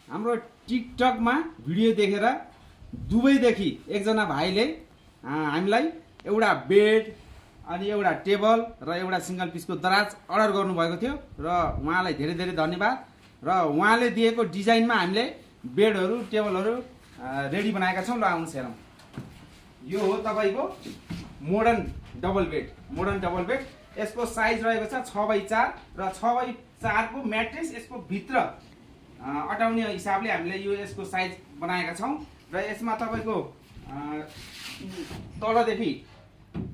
हाम्रो टिकटकमा भिडियो देखेर दुबईदेखि एकजना भाइले हामीलाई एउटा बेड अनि एउटा टेबल र एउटा सिंगल पिसको दराज अर्डर गर्नुभएको थियो र उहाँलाई धेरै धेरै धन्यवाद। र उहाँले दिएको डिजाइनमा हामीले बेडहरू टेबलहरू रेडी बनाएका छौँ। ल आउनुहोस् हेरौँ। यो हो तपाईँको मोडर्न डबल बेड। यसको साइज रहेको छ 6x4 र 6x4 को म्याट्रेस यसको भित्र अटाउने हिसाबले हामीले यो यसको साइज बनाएका छौँ। र यसमा तपाईँको तलदेखि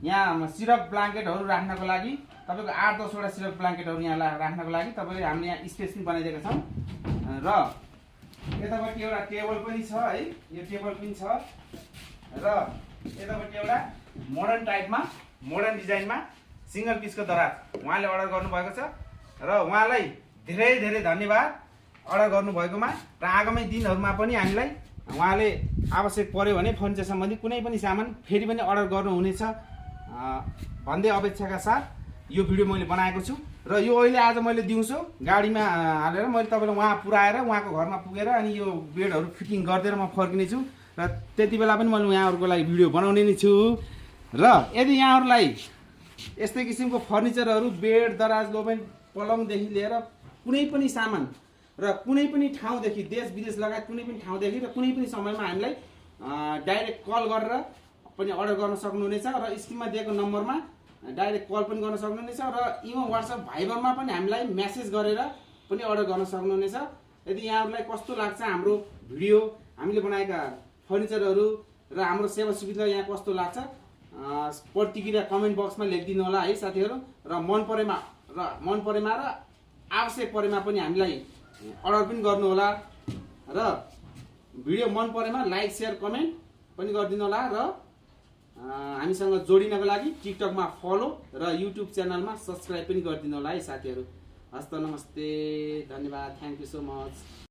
यहाँ सिरक ब्ल्याङ्केटहरू राख्नको लागि तपाईँको 8-10 वटा सिरक ब्ल्याङ्केटहरू यहाँ राख्नको लागि तपाईँले हामीले यहाँ स्पेस पनि बनाइदिएका छौँ। र यतापट्टि एउटा टेबल पनि छ है, यो टेबल पनि छ। र यतापट्टि एउटा मोडर्न टाइपमा मोडर्न डिजाइनमा सिंगल पिसको दराज उहाँले अर्डर गर्नुभएको छ र उहाँलाई धेरै धेरै धन्यवाद अर्डर गर्नुभएकोमा। र आगामी दिनहरूमा पनि हामीलाई उहाँले आवश्यक पर्यो भने फर्निचर सम्बन्धी कुनै पनि सामान फेरि पनि अर्डर गर्नुहुनेछ भन्दै अपेक्षाका साथ यो भिडियो मैले बनाएको छु। र यो अहिले आज मैले दिउँसो गाडीमा हालेर मैले तपाईँलाई उहाँ पुऱ्याएर उहाँको घरमा पुगेर अनि यो बेडहरू फिटिङ गरिदिएर म फर्किने छु। र त्यति बेला पनि मैले यहाँहरूको लागि भिडियो बनाउने नै छु। र यदि यहाँहरूलाई यस्तै किसिमको फर्निचरहरू बेड दराज लोबेन पलङदेखि लिएर कुनै पनि सामान र कुनै पनि ठाउँदेखि देश विदेश लगायत कुनै पनि ठाउँदेखि र कुनै पनि समयमा हामीलाई डाइरेक्ट कल गरेर पनि अर्डर गर्न सक्नुहुनेछ। र स्क्रिनमा दिएको नम्बरमा डाइरेक्ट कल पनि गर्न सक्नुहुनेछ र इमो वाट्सएप भाइबरमा पनि हामीलाई मेसेज गरेर पनि अर्डर गर्न सक्नुहुनेछ। यदि यहाँहरूलाई कस्तो लाग्छ हाम्रो भिडियो, हामीले बनाएका फर्निचरहरू र हाम्रो सेवा सुविधा यहाँ कस्तो लाग्छ प्रतिक्रिया कमेन्ट बक्समा लेखिदिनु होला है साथीहरू। र मन परेमा र आवश्यक परेमा पनि हामीलाई अर्डर पनि गर्नु होला। र भिडियो मन परेमा लाइक शेयर कमेन्ट पनि गरिदिनु होला। र हामीसँग जोडिनको लागि टिकटकमा फलो र युट्युब च्यानलमा सब्सक्राइब पनि गरिदिनु होला है साथीहरू। हस्त नमस्ते, धन्यवाद, थ्याङ्क यू सो मच।